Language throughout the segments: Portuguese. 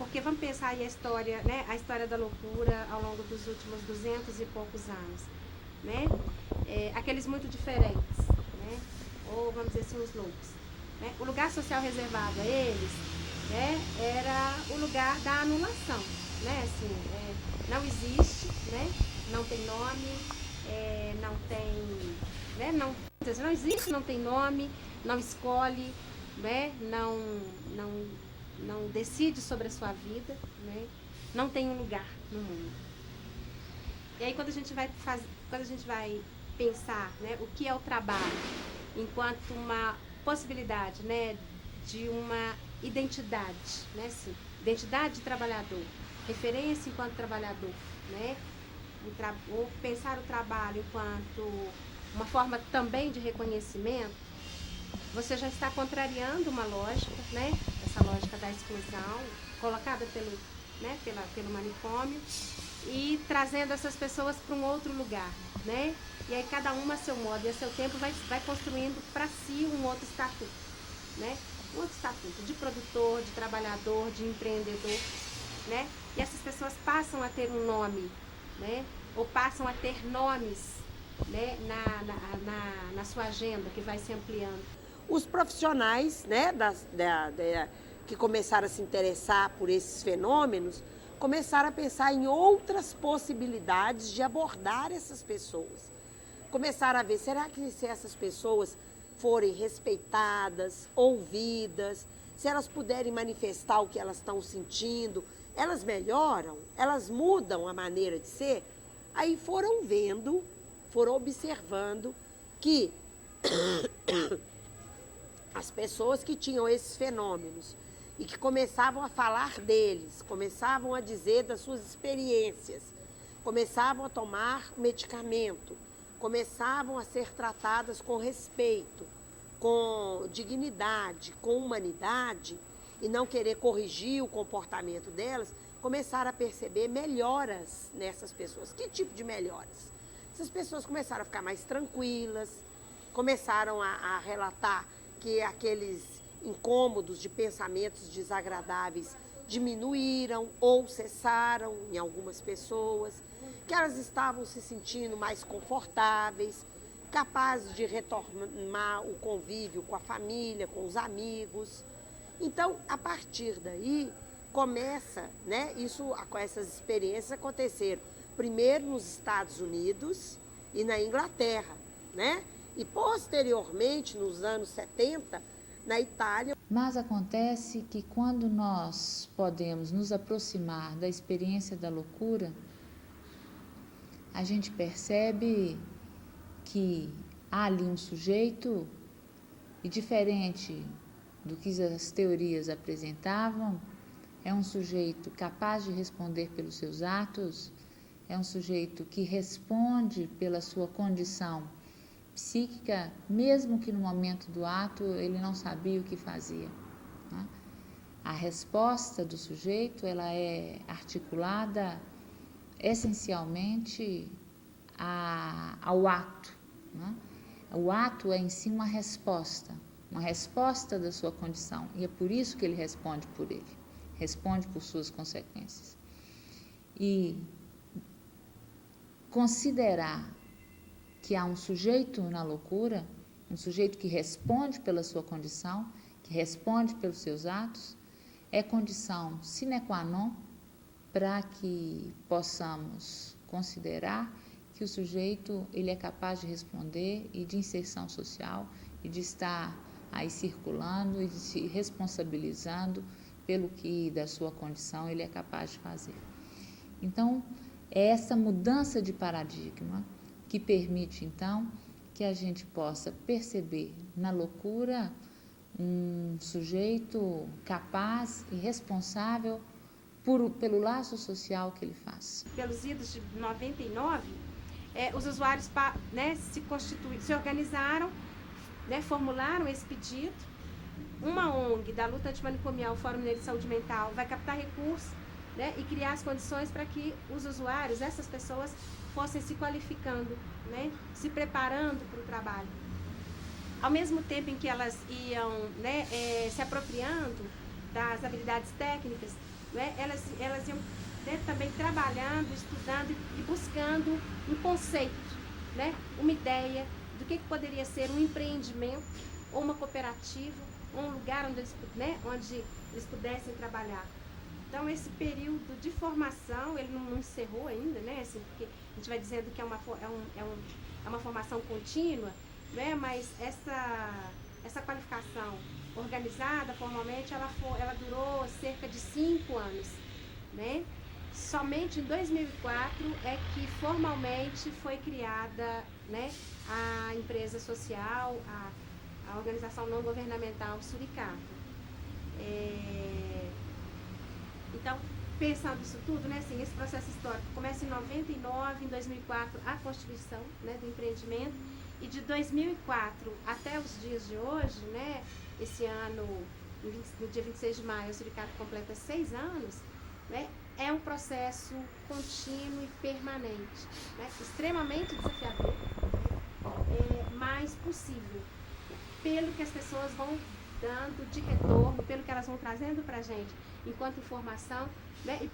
Porque vamos pensar aí a história, né, a história da loucura ao longo dos últimos 200 e poucos anos, né? Aqueles muito diferentes, né? Ou vamos dizer assim, os loucos. Né? O lugar social reservado a eles, né, era o lugar da anulação, né? Assim, não existe, né? Não tem nome, não tem, né? Não existe, não tem nome, não escolhe, né? Não decide sobre a sua vida, né? Não tem um lugar no mundo. E aí quando a gente vai pensar, né, o que é o trabalho enquanto uma possibilidade, né, de uma identidade, né, assim, identidade de trabalhador, referência enquanto trabalhador, né, ou pensar o trabalho enquanto uma forma também de reconhecimento, você já está contrariando uma lógica, né, essa lógica da exclusão colocada pelo manicômio e trazendo essas pessoas para um outro lugar, né? E aí cada uma a seu modo e a seu tempo vai construindo para si um outro estatuto, né? Um outro estatuto de produtor, de trabalhador, de empreendedor, né? E essas pessoas passam a ter um nome, né? Ou passam a ter nomes, né? Na sua agenda que vai se ampliando. Os profissionais, né, que começaram a se interessar por esses fenômenos, começaram a pensar em outras possibilidades de abordar essas pessoas. Começaram a ver, será que se essas pessoas forem respeitadas, ouvidas, se elas puderem manifestar o que elas estão sentindo, elas melhoram, elas mudam a maneira de ser? Aí foram vendo, foram observando que as pessoas que tinham esses fenômenos e que começavam a falar deles, começavam a dizer das suas experiências, começavam a tomar medicamento, começavam a ser tratadas com respeito, com dignidade, com humanidade e não querer corrigir o comportamento delas, começaram a perceber melhoras nessas pessoas. Que tipo de melhoras? Essas pessoas começaram a ficar mais tranquilas, começaram a relatar que aqueles incômodos de pensamentos desagradáveis diminuíram ou cessaram em algumas pessoas, que elas estavam se sentindo mais confortáveis, capazes de retomar o convívio com a família, com os amigos. Então, a partir daí, começa, né, com essas experiências aconteceram primeiro nos Estados Unidos e na Inglaterra, né? E posteriormente, nos anos 70, na Itália. Mas acontece que quando nós podemos nos aproximar da experiência da loucura, a gente percebe que há ali um sujeito, e diferente do que as teorias apresentavam, é um sujeito capaz de responder pelos seus atos, é um sujeito que responde pela sua condição psíquica, mesmo que no momento do ato ele não sabia o que fazia. Né? A resposta do sujeito ela é articulada essencialmente ao ato. Né? O ato é em si uma resposta da sua condição, e é por isso que ele responde por ele, responde por suas consequências. E considerar que há um sujeito na loucura, um sujeito que responde pela sua condição, que responde pelos seus atos, é condição sine qua non para que possamos considerar que o sujeito ele é capaz de responder e de inserção social e de estar aí circulando e de se responsabilizando pelo que da sua condição ele é capaz de fazer. Então, é essa mudança de paradigma que permite, então, que a gente possa perceber na loucura um sujeito capaz e responsável pelo laço social que ele faz. Pelos idos de 99, os usuários, né, se organizaram, né, formularam esse pedido. Uma ONG da luta antimanicomial, Fórum Mineiro de Saúde Mental, vai captar recursos, né, e criar as condições para que os usuários, essas pessoas, fossem se qualificando, né, se preparando para o trabalho. Ao mesmo tempo em que elas iam, né, se apropriando das habilidades técnicas né, elas iam, né, também trabalhando, estudando e buscando um conceito, né, uma ideia do que poderia ser um empreendimento ou uma cooperativa, ou um lugar onde eles pudessem trabalhar. Então, esse período de formação, ele não encerrou ainda, né? Assim, porque a gente vai dizendo que é uma formação contínua, né? Mas essa qualificação organizada, formalmente, ela durou cerca de 5 anos, né? Somente em 2004 é que formalmente foi criada, né, a empresa social, a organização não governamental Suricato. Então, pensando isso tudo, né, assim, esse processo histórico começa em 99, em 2004 a constituição, né, do empreendimento, e de 2004 até os dias de hoje, né, esse ano, no dia 26 de maio, o Suricato completa 6 anos, né, é um processo contínuo e permanente, né, extremamente desafiador, mas possível, pelo que as pessoas vão dando de retorno, pelo que elas vão trazendo para a gente enquanto informação, né, e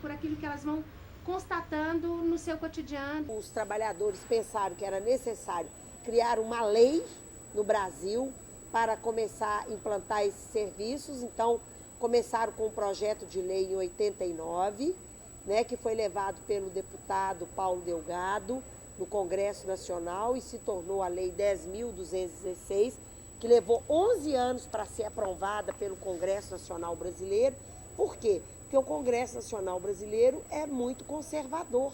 por aquilo que elas vão constatando no seu cotidiano. Os trabalhadores pensaram que era necessário criar uma lei no Brasil para começar a implantar esses serviços, então começaram com um projeto de lei em 89, né, que foi levado pelo deputado Paulo Delgado no Congresso Nacional e se tornou a Lei 10.216, que levou 11 anos para ser aprovada pelo Congresso Nacional Brasileiro. Por quê? Porque o Congresso Nacional Brasileiro é muito conservador.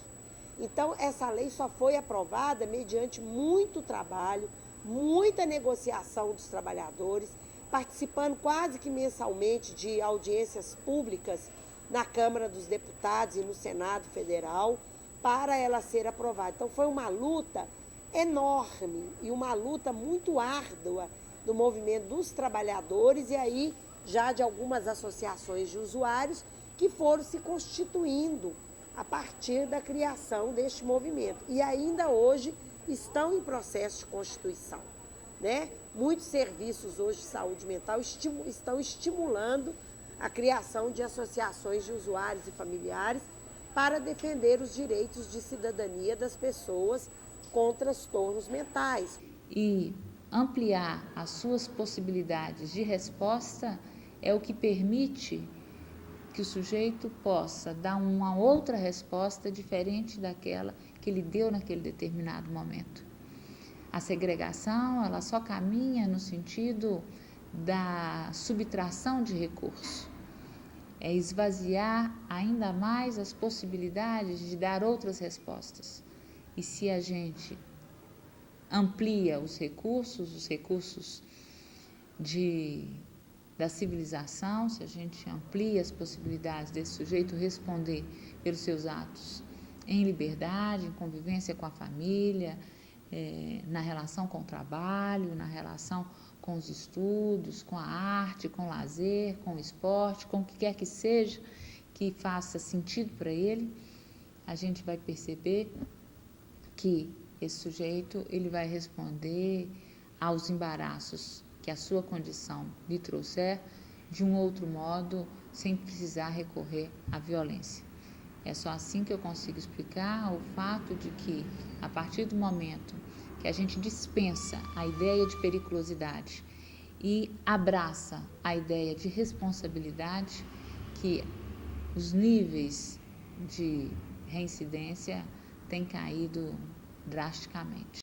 Então, essa lei só foi aprovada mediante muito trabalho, muita negociação dos trabalhadores, participando quase que mensalmente de audiências públicas na Câmara dos Deputados e no Senado Federal, para ela ser aprovada. Então, foi uma luta enorme e uma luta muito árdua do movimento dos trabalhadores e aí já de algumas associações de usuários que foram se constituindo a partir da criação deste movimento. E ainda hoje estão em processo de constituição, né? Muitos serviços hoje de saúde mental estão estimulando a criação de associações de usuários e familiares para defender os direitos de cidadania das pessoas com transtornos mentais. E ampliar as suas possibilidades de resposta é o que permite que o sujeito possa dar uma outra resposta diferente daquela que ele deu naquele determinado momento. A segregação, ela só caminha no sentido da subtração de recursos. É esvaziar ainda mais as possibilidades de dar outras respostas. E se a gente amplia os recursos da civilização, se a gente amplia as possibilidades desse sujeito responder pelos seus atos em liberdade, em convivência com a família, na relação com o trabalho, na relação com os estudos, com a arte, com o lazer, com o esporte, com o que quer que seja que faça sentido para ele, a gente vai perceber que esse sujeito ele vai responder aos embaraços que a sua condição lhe trouxer de um outro modo, sem precisar recorrer à violência. É só assim que eu consigo explicar o fato de que, a partir do momento que a gente dispensa a ideia de periculosidade e abraça a ideia de responsabilidade, que os níveis de reincidência têm caído drasticamente.